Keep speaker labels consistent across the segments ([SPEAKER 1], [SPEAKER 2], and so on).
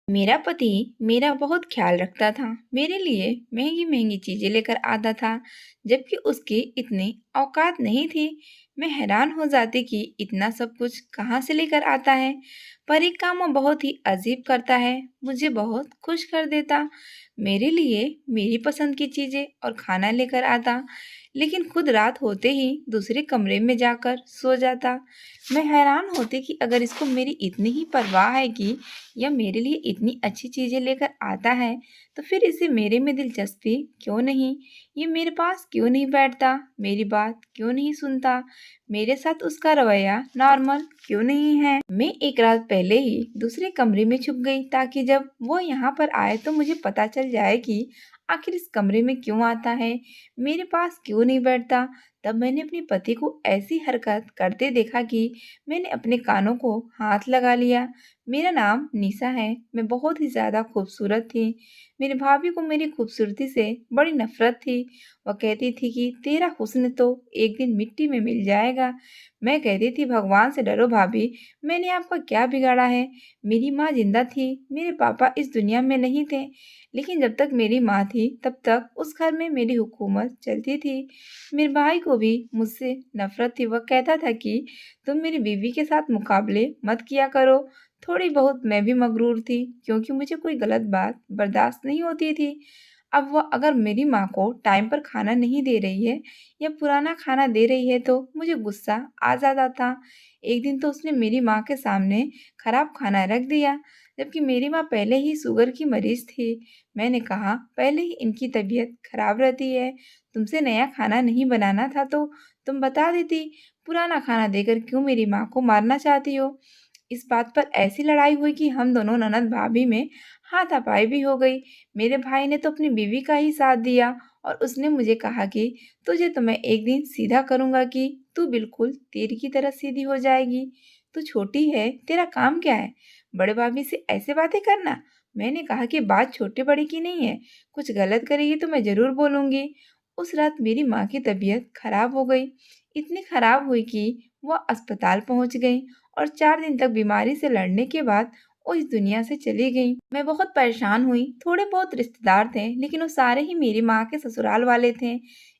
[SPEAKER 1] मेरा पति मेरा बहुत ख्याल रखता था। मेरे लिए महंगी महंगी चीजें लेकर आता था, जबकि उसकी इतनी औकात नहीं थी। मैं हैरान हो जाती कि इतना सब कुछ कहाँ से लेकर आता है। पर एक काम वो बहुत ही अजीब करता है, मुझे बहुत खुश कर देता। मेरे लिए मेरी पसंद की चीजें और खाना लेकर आता, लेकिन खुद रात होते ही दूसरे कमरे में जाकर सो जाता। मैं हैरान होती कि अगर इसको मेरी इतनी ही परवाह है कि या मेरे लिए इतनी अच्छी चीजें लेकर आता है, तो फिर इसे मेरे में दिलचस्पी क्यों नहीं? ये मेरे पास क्यों नहीं बैठता? मेरी बात क्यों नहीं सुनता? मेरे साथ उसका रवैया नॉर्मल क्यों नहीं है? मैं एक रात पहले ही दूसरे कमरे में छुप गई, ताकि जब वो यहाँ पर आए तो मुझे पता चल जाए कि आखिर इस कमरे में क्यों आता है, मेरे पास क्यों नहीं बैठता। तब मैंने अपने पति को ऐसी हरकत करते देखा कि मैंने अपने कानों को हाथ लगा लिया। मेरा नाम निशा है। मैं बहुत ही ज़्यादा खूबसूरत थी। मेरी भाभी को मेरी खूबसूरती से बड़ी नफरत थी। वह कहती थी कि तेरा हुस्न तो एक दिन मिट्टी में मिल जाएगा। मैं कहती थी भगवान से डरो भाभी, मैंने आपका क्या बिगाड़ा है। मेरी माँ जिंदा थी, मेरे पापा इस दुनिया में नहीं थे, लेकिन जब तक मेरी माँ थी तब तक उस घर में मेरी हुकूमत चलती थी। मेरे भाई को भी मुझसे नफरत थी। वह कहता था कि तुम मेरी बीवी के साथ मुकाबले मत किया करो। थोड़ी बहुत मैं भी मगरूर थी, क्योंकि मुझे कोई गलत बात बर्दाश्त नहीं होती थी। अब वह अगर मेरी माँ को टाइम पर खाना नहीं दे रही है या पुराना खाना दे रही है तो मुझे गुस्सा आ जाता था। एक दिन तो उसने मेरी माँ के सामने खराब खाना रख दिया, जबकि मेरी माँ पहले ही शुगर की मरीज थी। मैंने कहा पहले ही इनकी तबीयत खराब रहती है, तुमसे नया खाना नहीं बनाना था तो तुम बता देती। पुराना खाना देकर क्यों मेरी माँ को मारना चाहती हो? इस बात पर ऐसी लड़ाई हुई कि हम दोनों ननद भाभी में हाथापाई भी हो गई। मेरे भाई ने तो अपनी बीवी का ही साथ दिया और उसने मुझे कहा कि तुझे तो मैं एक दिन सीधा करूंगा कि तू बिल्कुल तीर की तरह सीधी हो जाएगी। तू छोटी है, तेरा काम क्या है बड़े भाभी से ऐसे बातें करना? मैंने कहा कि बात छोटे बड़े की नहीं है, कुछ गलत करेगी तो मैं जरूर बोलूंगी। उस रात मेरी माँ की तबीयत खराब हो गई, इतनी खराब हुई कि वह अस्पताल पहुंच गई और 4 दिन तक बीमारी से लड़ने के बाद वो इस दुनिया से चली गई। मैं बहुत परेशान हुई। थोड़े बहुत रिश्तेदार थे, लेकिन वो सारे ही मेरी माँ के ससुराल वाले थे,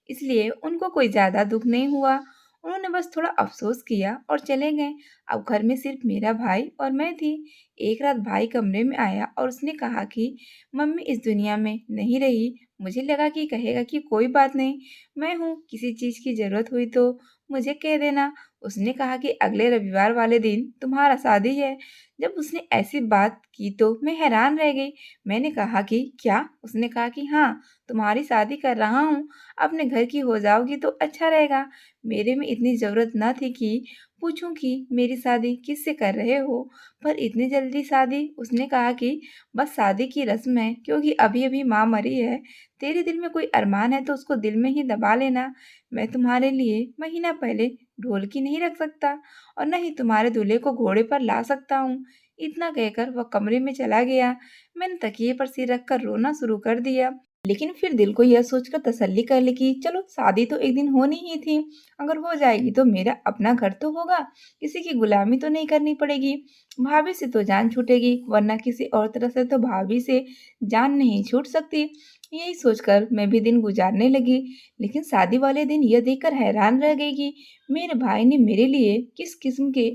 [SPEAKER 1] इसलिए उनको कोई ज्यादा दुख नहीं हुआ। उन्होंने बस थोड़ा अफसोस किया और चले गए। अब घर में सिर्फ मेरा भाई और मैं थी। एक रात भाई कमरे में आया और उसने कहा कि मम्मी इस दुनिया में नहीं रही। मुझे लगा कि कहेगा कि कोई बात नहीं, मैं हूँ, किसी चीज की जरूरत हुई तो मुझे कह देना। उसने कहा कि अगले रविवार वाले दिन तुम्हारा शादी है। जब उसने ऐसी बात की तो मैं हैरान रह गई। मैंने कहा कि क्या? उसने कहा कि हाँ, तुम्हारी शादी कर रहा हूँ, अपने घर की हो जाओगी तो अच्छा रहेगा। मेरे में इतनी जरूरत न थी कि पूछूं कि मेरी शादी किससे कर रहे हो, पर इतनी जल्दी शादी? उसने कहा कि बस शादी की रस्म है, क्योंकि अभी अभी माँ मरी है। तेरे दिल में कोई अरमान है तो उसको दिल में ही दबा लेना। मैं तुम्हारे लिए महीना पहले ढोलकी नहीं रख सकता और न ही तुम्हारे दूल्हे को घोड़े पर ला सकता हूँ। इतना कहकर वह कमरे में चला गया। मैंने तकिए पर सिर रखकर रोना शुरू कर दिया, लेकिन फिर दिल को यह सोचकर तसल्ली कर ली कि चलो शादी तो एक दिन होनी ही थी। अगर हो जाएगी तो मेरा अपना घर तो होगा, किसी की गुलामी तो नहीं करनी पड़ेगी। भाभी से तो जान छूटेगी, वरना किसी और तरह से तो भाभी से जान नहीं छूट सकती। यही सोचकर मैं भी दिन गुजारने लगी, लेकिन शादी वाले दिन यह देखकर हैरान रह गई कि मेरे भाई ने मेरे लिए किस किस्म के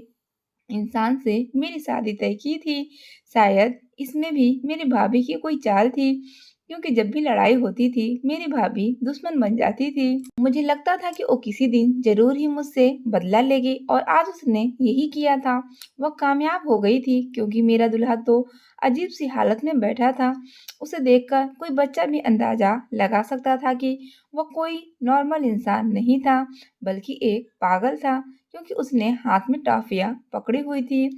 [SPEAKER 1] इंसान से मेरी शादी तय की थी। शायद इसमें भी मेरी भाभी की कोई चाल थी, क्योंकि जब भी लड़ाई होती थी मेरी भाभी दुश्मन बन जाती थी। मुझे लगता था कि वो किसी दिन जरूर ही मुझसे बदला लेगी और आज उसने यही किया था। वह कामयाब हो गई थी, क्योंकि मेरा दूल्हा तो अजीब सी हालत में बैठा था। उसे देखकर कोई बच्चा भी अंदाजा लगा सकता था कि वह कोई नॉर्मल इंसान नहीं था, बल्कि एक पागल था, क्योंकि उसने हाथ में टॉफियां पकड़ी हुई थी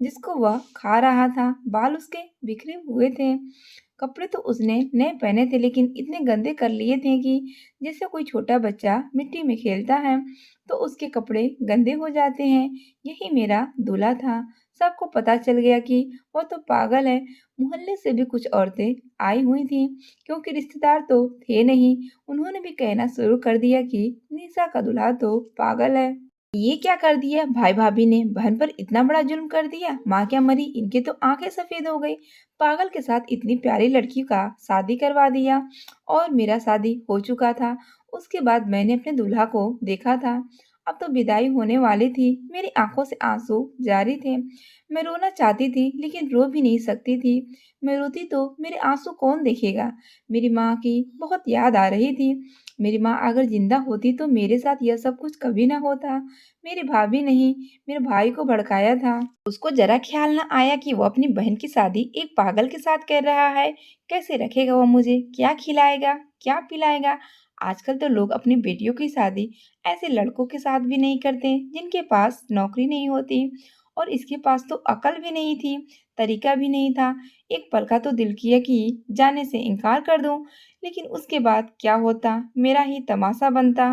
[SPEAKER 1] जिसको वह खा रहा था। बाल उसके बिखरे हुए थे। कपड़े तो उसने नए पहने थे, लेकिन इतने गंदे कर लिए थे कि जैसे कोई छोटा बच्चा मिट्टी में खेलता है तो उसके कपड़े गंदे हो जाते हैं। यही मेरा दूल्हा था। सबको पता चल गया कि वो तो पागल है। मोहल्ले से भी कुछ औरतें आई हुई थी, क्योंकि रिश्तेदार तो थे नहीं। उन्होंने भी कहना शुरू कर दिया कि निशा का दूल्हा तो पागल है। ये क्या कर दिया भाई भाभी ने? बहन पर इतना बड़ा जुल्म कर दिया। माँ क्या मरी, इनकी तो आंखें सफेद हो गई। पागल के साथ इतनी प्यारी लड़की का शादी करवा दिया। और मेरा शादी हो चुका था। उसके बाद मैंने अपने दूल्हा को देखा था। अब तो विदाई होने वाली थी। मेरी आंखों से आंसू जारी थे। मैं रोना चाहती थी लेकिन रो भी नहीं सकती थी। मैं रोती तो मेरे आंसू कौन देखेगा। मेरी माँ की बहुत याद आ रही थी। मेरी माँ अगर जिंदा होती तो मेरे साथ यह सब कुछ कभी ना होता। मेरी भाभी नहीं, मेरे भाई को भड़काया था। उसको जरा ख्याल ना आया कि वो अपनी बहन की शादी एक पागल के साथ कर रहा है। कैसे रखेगा वो मुझे, क्या खिलाएगा, क्या पिलाएगा। आजकल तो लोग अपनी बेटियों की शादी ऐसे लड़कों के साथ भी नहीं करते जिनके पास नौकरी नहीं होती। और इसके पास तो अकल भी नहीं थी, तरीका भी नहीं था। एक पल का तो दिल किया कि जाने से इनकार कर दूं, लेकिन उसके बाद क्या होता, मेरा ही तमाशा बनता।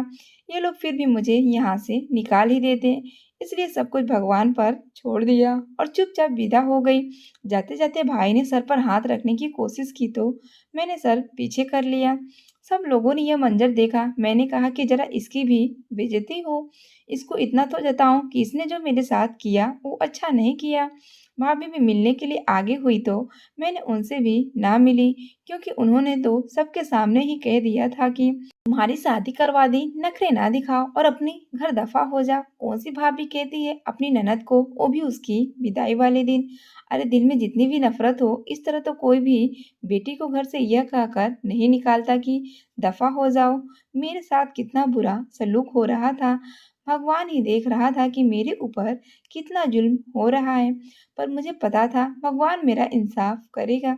[SPEAKER 1] ये लोग फिर भी मुझे यहाँ से निकाल ही देते। इसलिए सब कुछ भगवान पर छोड़ दिया और चुपचाप विदा हो गई। जाते जाते भाई ने सर पर हाथ रखने की कोशिश की तो मैंने सर पीछे कर लिया। सब लोगों ने यह मंजर देखा। मैंने कहा कि जरा इसकी भी बेइज्जती हो। इसको इतना तो जताऊं कि इसने जो मेरे साथ किया वो अच्छा नहीं किया। भाभी भी मिलने के लिए आगे हुई तो मैंने उनसे भी ना मिली, क्योंकि उन्होंने तो सबके सामने ही कह दिया था कि तुम्हारी शादी करवा दी, नखरे ना दिखाओ और अपनी घर दफा हो जा। कौन सी भाभी कहती है अपनी ननद को, वो भी उसकी विदाई वाले दिन। अरे दिल में जितनी भी नफरत हो, इस तरह तो कोई भी बेटी को घर से यह कहकर नहीं निकालता कि दफा हो जाओ। मेरे साथ कितना बुरा सलूक हो रहा था। भगवान ही देख रहा था कि मेरे ऊपर कितना जुल्म हो रहा है। पर मुझे पता था भगवान मेरा इंसाफ करेगा।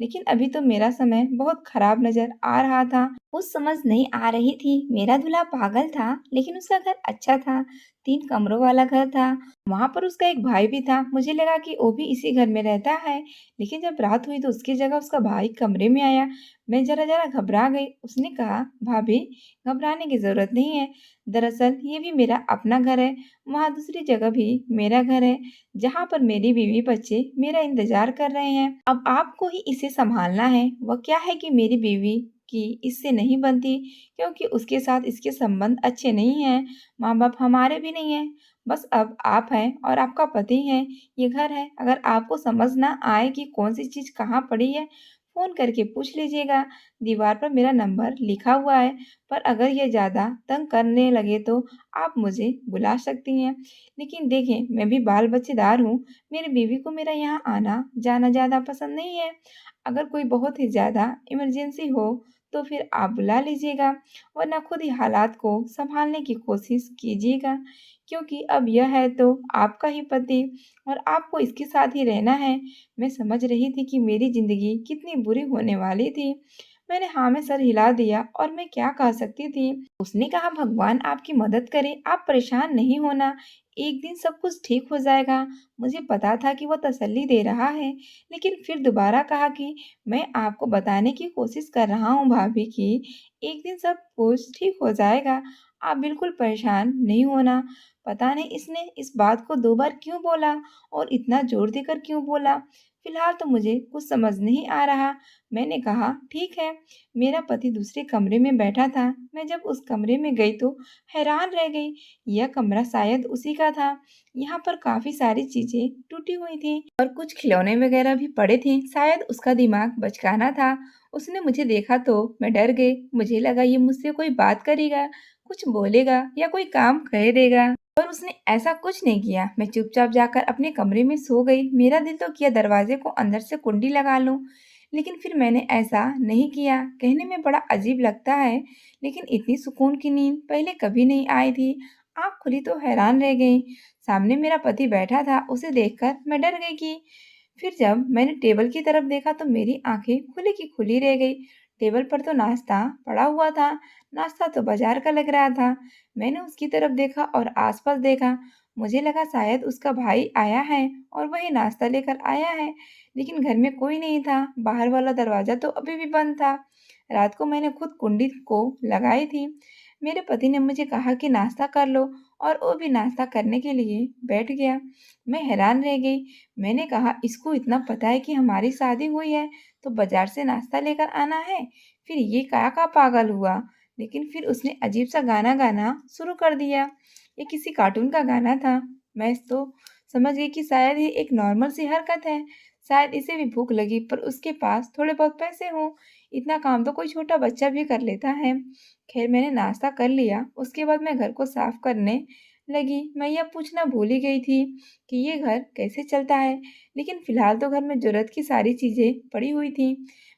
[SPEAKER 1] लेकिन अभी तो मेरा समय बहुत खराब नजर आ रहा था। कुछ समझ नहीं आ रही थी। मेरा दूल्हा पागल था लेकिन उसका घर अच्छा था। 3 कमरों वाला घर था। वहां पर उसका एक भाई भी था। मुझे लगा कि वो भी इसी घर में रहता है। लेकिन जब रात हुई तो उसकी जगह उसका भाई कमरे में आया। मैं जरा जरा घबरा गई। उसने कहा, भाभी घबराने की जरूरत नहीं है। दरअसल ये भी मेरा अपना घर है। वहाँ दूसरी जगह भी मेरा घर है, जहाँ पर मेरी बीवी बच्चे मेरा इंतजार कर रहे हैं। अब आपको ही इसे संभालना है। वह क्या है कि मेरी बीवी की इससे नहीं बनती, क्योंकि उसके साथ इसके संबंध अच्छे नहीं हैं। माँ बाप हमारे भी नहीं हैं। बस अब आप हैं और आपका पति है। ये घर है। अगर आपको समझ ना आए कि कौन सी चीज कहाँ पड़ी है, फोन करके पूछ लीजिएगा। दीवार पर मेरा नंबर लिखा हुआ है। पर अगर ये ज्यादा तंग करने लगे तो आप मुझे बुला सकती हैं। लेकिन देखें, मैं भी बाल बच्चेदार हूँ। मेरी बीवी को मेरा यहाँ आना जाना ज्यादा पसंद नहीं है। अगर कोई बहुत ही ज्यादा इमरजेंसी हो तो फिर आप बुला लीजिएगा, वरना खुद ही हालात को संभालने की कोशिश कीजिएगा। क्योंकि अब यह है तो आपका ही पति और आपको इसके साथ ही रहना है। मैं समझ रही थी कि मेरी जिंदगी कितनी बुरी होने वाली थी। मैंने हाँ में सर हिला दिया और मैं क्या कह सकती थी। उसने कहा, भगवान आपकी मदद करे, आप परेशान नहीं होना, एक दिन सब कुछ ठीक हो जाएगा। मुझे पता था कि वो तसल्ली दे रहा है, लेकिन फिर दोबारा कहा कि मैं आपको बताने की कोशिश कर रहा हूँ भाभी कि एक दिन सब कुछ ठीक हो जाएगा। आप बिल्कुल परेशान नहीं होना। पता नहीं इसने इस बात को 2 बार क्यों बोला और इतना जोर देकर क्यों बोला। फिलहाल तो मुझे कुछ समझ नहीं आ रहा। मैंने कहा, ठीक है। मेरा पति दूसरे कमरे में बैठा था। मैं जब उस कमरे में गई तो हैरान रह गई। यह कमरा शायद उसी का था। यहाँ पर काफी सारी चीजें टूटी हुई थी और कुछ खिलौने वगैरह भी पड़े थे। शायद उसका दिमाग बचकाना था। उसने मुझे देखा तो मैं डर गई। मुझे लगा ये मुझसे कोई बात करेगा, कुछ बोलेगा या कोई काम कह देगा। पर उसने ऐसा कुछ नहीं किया। मैं चुपचाप जाकर अपने कमरे में सो गई। मेरा दिल तो किया दरवाजे को अंदर से कुंडी लगा लूं, लेकिन फिर मैंने ऐसा नहीं किया। कहने में बड़ा अजीब लगता है, लेकिन इतनी सुकून की नींद पहले कभी नहीं आई थी। आँख खुली तो हैरान रह गई। सामने मेरा पति बैठा था। उसे देखकर मैं डर गई कि फिर जब मैंने टेबल की तरफ देखा तो मेरी आंखें खुली की खुली रह गई। टेबल पर तो नाश्ता पड़ा हुआ था। नाश्ता तो बाजार का लग रहा था। मैंने उसकी तरफ देखा और आसपास देखा। मुझे लगा शायद उसका भाई आया है और वही नाश्ता लेकर आया है, लेकिन घर में कोई नहीं था। बाहर वाला दरवाजा तो अभी भी बंद था। रात को मैंने खुद कुंडी को लगाई थी। मेरे पति ने मुझे कहा कि नाश्ता कर लो और वो भी नाश्ता करने के लिए बैठ गया। मैं हैरान रह गई। मैंने कहा, इसको इतना पता है कि हमारी शादी हुई है तो बाजार से नाश्ता लेकर आना है। फिर ये क्या का पागल हुआ। लेकिन फिर उसने अजीब सा गाना गाना शुरू कर दिया। ये किसी कार्टून का गाना था। मैं तो समझ गई कि शायद ये एक नॉर्मल सी हरकत है। शायद इसे भी भूख लगी पर उसके पास थोड़े बहुत पैसे हों। इतना काम तो कोई छोटा बच्चा भी कर लेता है। खैर मैंने नाश्ता कर लिया। उसके बाद मैं घर को साफ करने लगी। मैं यह पूछना भूल ही गई थी कि ये घर कैसे चलता है। लेकिन फिलहाल तो घर में जरूरत की सारी चीजें पड़ी हुई थी।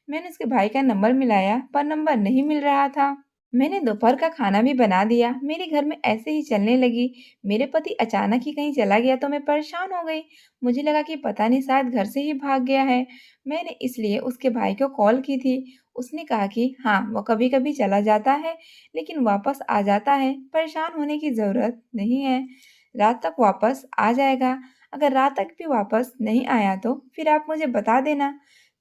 [SPEAKER 1] मैंने उसके भाई का नंबर मिलाया पर नंबर नहीं मिल रहा था। मैंने दोपहर का खाना भी बना दिया। मेरे घर में ऐसे ही चलने लगी। मेरे पति अचानक ही कहीं चला गया तो मैं परेशान हो गई। मुझे लगा कि पता नहीं शायद घर से ही भाग गया है। मैंने इसलिए उसके भाई को कॉल की थी। उसने कहा कि हाँ वो कभी कभी चला जाता है लेकिन वापस आ जाता है। परेशान होने की जरूरत नहीं है। रात तक वापस आ जाएगा। अगर रात तक भी वापस नहीं आया तो फिर आप मुझे बता देना।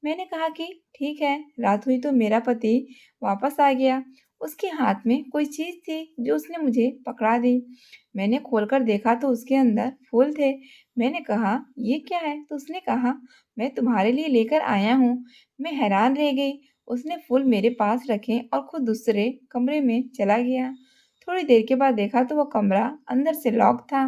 [SPEAKER 1] मैंने कहा कि ठीक है। रात हुई तो मेरा पति वापस आ गया। उसके हाथ में कोई चीज थी जो उसने मुझे पकड़ा दी। मैंने खोलकर देखा तो उसके अंदर फूल थे। मैंने कहा ये क्या है? तो उसने कहा मैं तुम्हारे लिए लेकर आया हूँ। मैं हैरान रह गई। उसने फूल मेरे पास रखे और खुद दूसरे कमरे में चला गया। थोड़ी देर के बाद देखा तो वो कमरा अंदर से लॉक था।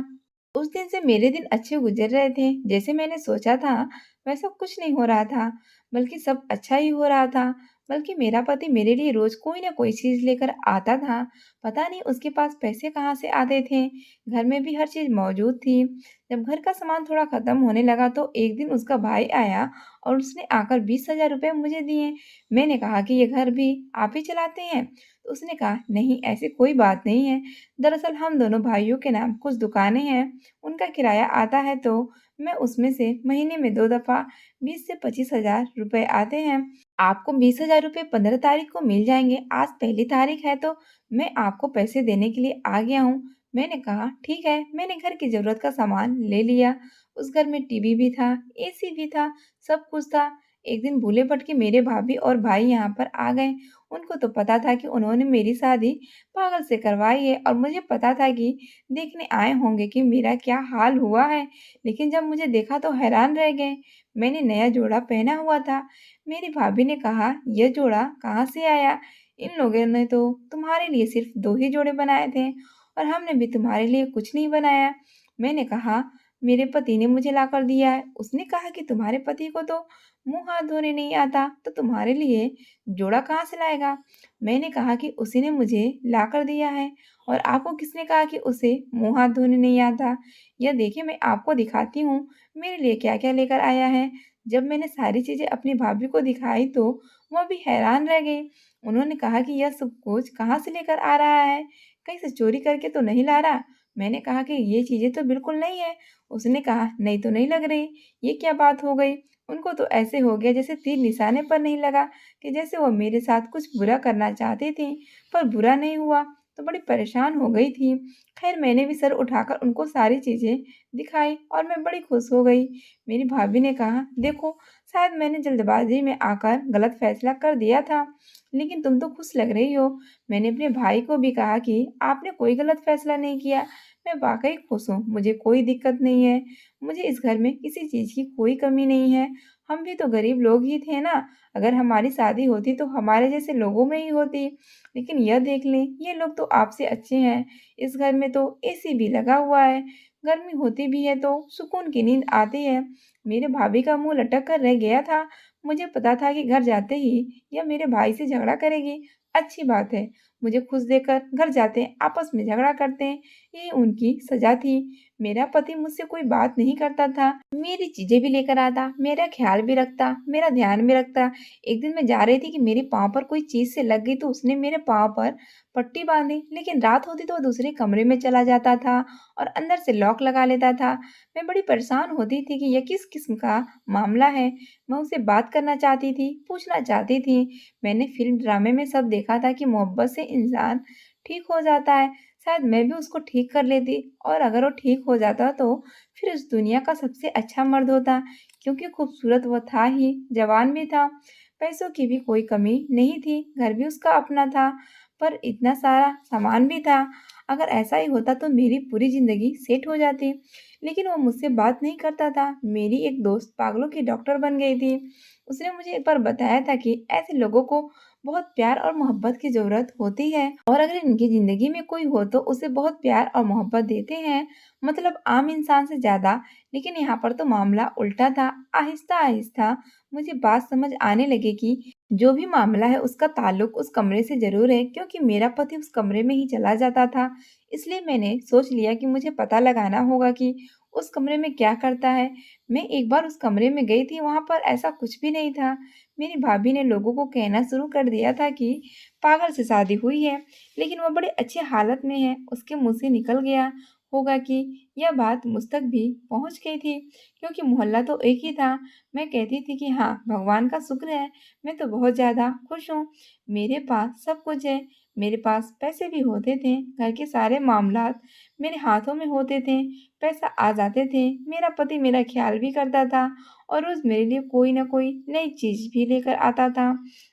[SPEAKER 1] उस दिन से मेरे दिन अच्छे गुजर रहे थे। जैसे मैंने सोचा था वैसा कुछ नहीं हो रहा था, बल्कि सब अच्छा ही हो रहा था। बल्कि मेरा पति मेरे लिए रोज कोई ना कोई चीज लेकर आता था। पता नहीं उसके पास पैसे कहाँ से आते थे। घर में भी हर चीज मौजूद थी। जब घर का सामान थोड़ा खत्म होने लगा तो एक दिन उसका भाई आया और उसने आकर 20,000 रुपये मुझे दिए। मैंने कहा कि ये घर भी आप ही चलाते हैं? तो उसने कहा नहीं ऐसी कोई बात नहीं है। दरअसल हम दोनों भाइयों के नाम कुछ दुकानें हैं। उनका किराया आता है तो मैं उसमें से महीने में 2 दफा 20 से 25 हजार रुपए आते हैं। आपको 20,000 रुपये 15 तारीख को मिल जाएंगे। आज पहली तारीख है तो मैं आपको पैसे देने के लिए आ गया हूँ। मैंने कहा ठीक है। मैंने घर की जरूरत का सामान ले लिया। उस घर में टीवी भी था, एसी भी था, सब कुछ था। एक दिन भूले भटके मेरे भाभी और भाई यहाँ पर आ गए। उनको तो पता था कि उन्होंने मेरी शादी पागल से करवाई है और मुझे पता था कि देखने आए होंगे कि मेरा क्या हाल हुआ है। लेकिन जब मुझे देखा तो हैरान रह गए। मैंने नया जोड़ा पहना हुआ था। मेरी भाभी ने कहा यह जोड़ा कहाँ से आया? इन लोगों ने तो तुम्हारे लिए सिर्फ 2 ही जोड़े बनाए थे और हमने भी तुम्हारे लिए कुछ नहीं बनाया। मैंने कहा मेरे पति ने मुझे लाकर दिया है। उसने कहा कि तुम्हारे पति को तो मुंह हाथ धोने नहीं आता तो तुम्हारे लिए जोड़ा कहाँ से लाएगा? मैंने कहा कि उसी ने मुझे लाकर दिया है। और आपको किसने कहा कि उसे मुंह हाथ धोने नहीं आता? यह देखिए मैं आपको दिखाती हूँ मेरे लिए क्या क्या लेकर आया है। जब मैंने सारी चीजें अपनी भाभी को दिखाई तो वह भी हैरान रह गई। उन्होंने कहा कि यह सब कुछ कहाँ से लेकर आ रहा है? कहीं से चोरी करके तो नहीं ला रहा? मैंने कहा कि ये चीजें तो बिल्कुल नहीं है। उसने कहा नहीं तो नहीं लग रही। ये क्या बात हो गई? उनको तो ऐसे हो गया जैसे तीर निशाने पर नहीं लगा, कि जैसे वो मेरे साथ कुछ बुरा करना चाहती थी पर बुरा नहीं हुआ। तो बड़ी परेशान हो गई थी। खैर मैंने भी सर उठाकर उनको सारी चीजें दिखाई और मैं बड़ी खुश हो गई। मेरी भाभी ने कहा देखो शायद मैंने जल्दबाजी में आकर गलत फैसला कर दिया था, लेकिन तुम तो खुश लग रही हो। मैंने अपने भाई को भी कहा कि आपने कोई गलत फैसला नहीं किया। मैं वाकई खुश हूँ। मुझे कोई दिक्कत नहीं है। मुझे इस घर में किसी चीज की कोई कमी नहीं है। हम भी तो गरीब लोग ही थे ना। अगर हमारी शादी होती तो हमारे जैसे लोगों में ही होती। लेकिन यह देख लें ये लोग तो आपसे अच्छे हैं। इस घर में तो एसी भी लगा हुआ है। गर्मी होती भी है तो सुकून की नींद आती है। मेरे भाभी का मुंह लटक कर रह गया था। मुझे पता था कि घर जाते ही यह मेरे भाई से झगड़ा करेगी। अच्छी बात है। मुझे खुश देखकर घर जाते हैं आपस में झगड़ा करते हैं। ये उनकी सजा थी। मेरा पति मुझसे कोई बात नहीं करता था। मेरी चीजें भी लेकर आता, मेरा ख्याल भी रखता, मेरा ध्यान भी रखता। एक दिन मैं जा रही थी कि मेरे पाँव पर कोई चीज से लग गई तो उसने मेरे पाँव पर पट्टी बांधी। लेकिन रात होती तो वो दूसरे कमरे में चला जाता था और अंदर से लॉक लगा लेता था। मैं बड़ी परेशान होती थी कि यह किस किस्म का मामला है। मैं उससे बात करना चाहती थी, पूछना चाहती थी। मैंने फिल्म ड्रामे में सब देखा था कि मोहब्बत से इंसान ठीक हो जाता है। शायद मैं भी उसको ठीक कर लेती और अगर वो ठीक हो जाता तो फिर उस दुनिया का सबसे अच्छा मर्द होता। क्योंकि खूबसूरत वो था ही, जवान भी था। पैसों की भी कोई कमी नहीं थी, घर भी उसका अपना था। पर इतना सारा सामान भी था। अगर ऐसा ही होता तो मेरी पूरी जिंदगी सेट हो जाती। लेकिन वो मुझसे बात नहीं करता था। मेरी एक दोस्त पागलों की डॉक्टर बन गई थी। उसने मुझे एक बार बताया था कि ऐसे लोगों को बहुत प्यार और मोहब्बत की ज़रूरत होती है और अगर इनकी ज़िंदगी में कोई हो तो उसे बहुत प्यार और मोहब्बत देते हैं, मतलब आम इंसान से ज़्यादा। लेकिन यहाँ पर तो मामला उल्टा था। आहिस्ता-आहिस्ता मुझे बात समझ आने लगी कि जो भी मामला है उसका ताल्लुक उस कमरे से ज़रूर है, क्योंकि मेरा पति उस कमरे में ही चला जाता था। इसलिए मैंने सोच लिया कि मुझे पता लगाना होगा कि उस कमरे में क्या करता है। मैं एक बार उस कमरे में गई थी, वहाँ पर ऐसा कुछ भी नहीं था। मेरी भाभी ने लोगों को कहना शुरू कर दिया था कि पागल से शादी हुई है, लेकिन वह बड़े अच्छे हालत में है। उसके मुँह से निकल गया होगा कि यह बात मुझ तक भी पहुँच गई थी, क्योंकि मोहल्ला तो एक ही था। मैं कहती थी कि हाँ, भगवान का शुक्र है, मैं तो बहुत ज़्यादा खुश हूँ। मेरे पास सब कुछ है, मेरे पास पैसे भी होते थे, घर के सारे मामलात मेरे हाथों में होते थे, पैसा आ जाते थे, मेरा पति मेरा ख़्याल भी करता था और रोज़ मेरे लिए कोई न कोई नई चीज़ भी लेकर आता था।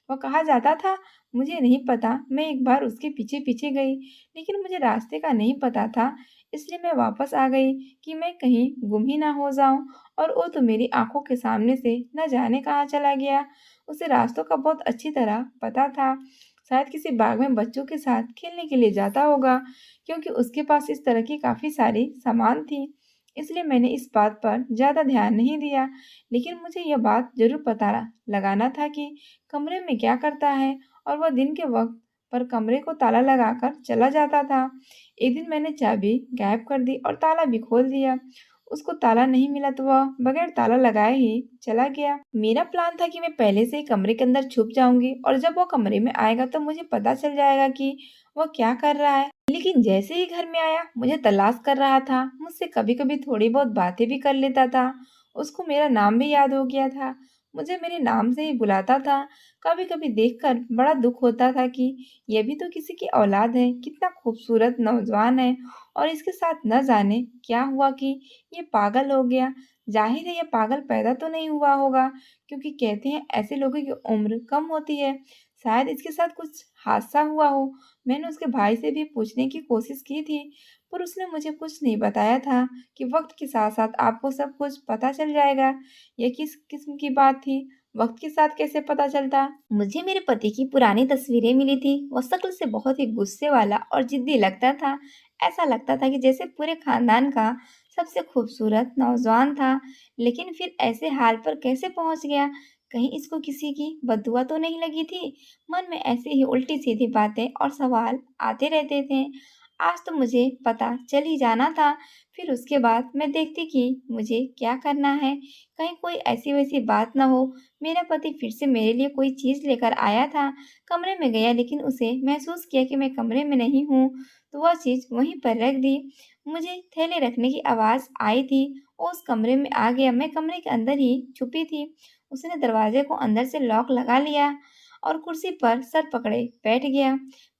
[SPEAKER 1] वह कहाँ जाता था, मुझे नहीं पता। मैं एक बार उसके पीछे-पीछे गई, लेकिन मुझे रास्ते का नहीं पता था, इसलिए मैं वापस आ गई कि मैं कहीं गुम ही ना हो जाऊँ। और वो तो मेरी आँखों के सामने से न जाने कहाँ चला गया। उसे रास्तों का बहुत अच्छी तरह पता था। शायद किसी बाग में बच्चों के साथ खेलने के लिए जाता होगा, क्योंकि उसके पास इस तरह की काफ़ी सारी सामान थी। इसलिए मैंने इस बात पर ज़्यादा ध्यान नहीं दिया, लेकिन मुझे यह बात ज़रूर पता लगाना था कि कमरे में क्या करता है। और वह दिन के वक़्त पर कमरे को ताला लगाकर चला जाता था। एक दिन मैंने चाबी गायब कर दी और ताला भी खोल दिया। उसको ताला नहीं मिला तो वह बगैर ताला लगाए ही चला गया। मेरा प्लान था कि मैं पहले से ही कमरे के अंदर छुप जाऊँगी और जब वो कमरे में आएगा तो मुझे पता चल जाएगा कि वह क्या कर रहा है। लेकिन जैसे ही घर में आया, मुझे तलाश कर रहा था, मुझसे कभी-कभी थोड़ी बहुत बातें भी कर लेता था। उसको मेरा नाम भी याद हो गया था, मुझे मेरे नाम से ही बुलाता था। कभी-कभी देखकर बड़ा दुःख होता था कि ये भी तो किसी की औलाद है, कितना खूबसूरत नौजवान है और इसके साथ न जाने क्या हुआ कि ये पागल हो गया। ज़ाहिर है ये पागल पैदा तो नहीं हुआ होगा, क्योंकि कहते हैं ऐसे लोगों की उम्र कम होती है। शायद इसके साथ कुछ हादसा हुआ हो। मैंने उसके भाई से भी पूछने की कोशिश की थी, पर उसने मुझे कुछ नहीं बताया था कि वक़्त के साथ-साथ आपको सब कुछ पता चल जाएगा। ये किस किस्म की बात थी? वक़्त के साथ कैसे पता चलता? मुझे मेरे पति की पुरानी तस्वीरें मिली थी। वो शक्ल से बहुत ही गुस्से वाला और ज़िद्दी लगता था। ऐसा लगता था कि जैसे पूरे खानदान का सबसे खूबसूरत नौजवान था, लेकिन फिर ऐसे हाल पर कैसे पहुंच गया? कहीं इसको किसी की बददुआ तो नहीं लगी थी? मन में ऐसे ही उल्टी-सीधी बातें और सवाल आते रहते थे। आज तो मुझे पता चल ही जाना था, फिर उसके बाद मैं देखती कि मुझे क्या करना है। कहीं कोई ऐसी-वैसी बात ना हो। मेरा पति फिर से मेरे लिए कोई चीज़ लेकर आया था। कमरे में गया, लेकिन उसे महसूस किया कि मैं कमरे में नहीं हूँ, तो वह चीज़ वहीं पर रख दी। मुझे थैले रखने की आवाज़ आई थी। वो उस कमरे में आ गया। मैं कमरे के अंदर ही छुपी थी। उसने दरवाजे को अंदर से लॉक लगा लिया और कुर्सी पर सर पकड़े बैठ गया।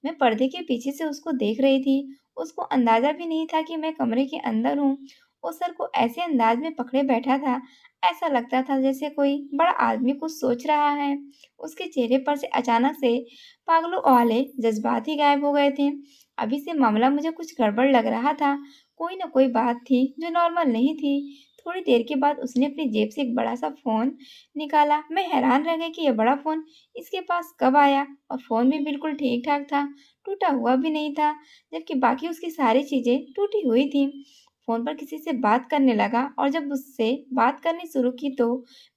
[SPEAKER 1] मैं पर्दे के पीछे से उसको देख रही थी। उसको अंदाज़ा भी नहीं था कि मैं कमरे के अंदर हूँ। वो सर को ऐसे अंदाज में पकड़े बैठा था, ऐसा लगता था जैसे कोई बड़ा आदमी कुछ सोच रहा है। उसके चेहरे पर से अचानक से पागलों वाले जज़्बात ही गायब हो गए थे। अभी से मामला मुझे कुछ गड़बड़ लग रहा था। कोई न कोई बात थी जो नॉर्मल नहीं थी। थोड़ी देर के बाद उसने अपनी जेब से एक बड़ा-सा फ़ोन निकाला। मैं हैरान रह गई कि ये बड़ा फ़ोन इसके पास कब आया, और फ़ोन भी बिल्कुल ठीक-ठाक था, टूटा हुआ भी नहीं था, जबकि बाकी उसकी सारी चीज़ें टूटी हुई थीं। फ़ोन पर किसी से बात करने लगा और जब उससे बात करनी शुरू की तो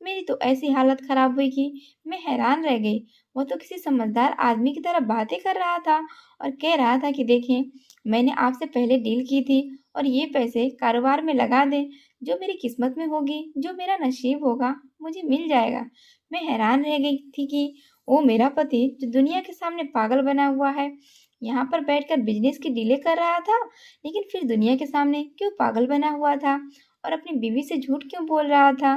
[SPEAKER 1] मेरी तो ऐसी हालत ख़राब हुई कि मैं हैरान रह गई। वो तो किसी समझदार आदमी की तरह बातें कर रहा था और कह रहा था कि देखें, मैंने आपसे पहले डील की थी और ये पैसे कारोबार में लगा दें, जो मेरी किस्मत में होगी, जो मेरा नसीब होगा, मुझे मिल जाएगा। मैं हैरान रह गई थी कि वो मेरा पति जो दुनिया के सामने पागल बना हुआ है, यहाँ पर बैठकर बिजनेस की डीलें कर रहा था, लेकिन फिर दुनिया के सामने क्यों पागल बना हुआ था और अपनी बीवी से झूठ क्यों बोल रहा था?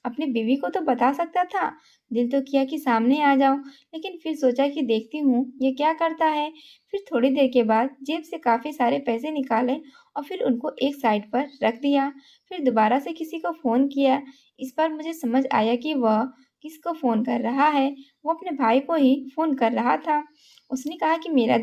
[SPEAKER 1] अपनी बीवी को तो बता सकता था। दिल तो किया कि सामने आ जाऊं, लेकिन फिर सोचा कि देखती हूँ ये क्या करता है। फिर थोड़ी देर के बाद जेब से काफी सारे पैसे निकाले और फिर उनको एक साइड पर रख दिया। फिर दोबारा से किसी को फोन किया। इस बार मुझे समझ आया कि वह किसको फोन कर रहा है। वो अपने भाई को ही फोन कर रहा था। उसने कहा कि मेरा दिन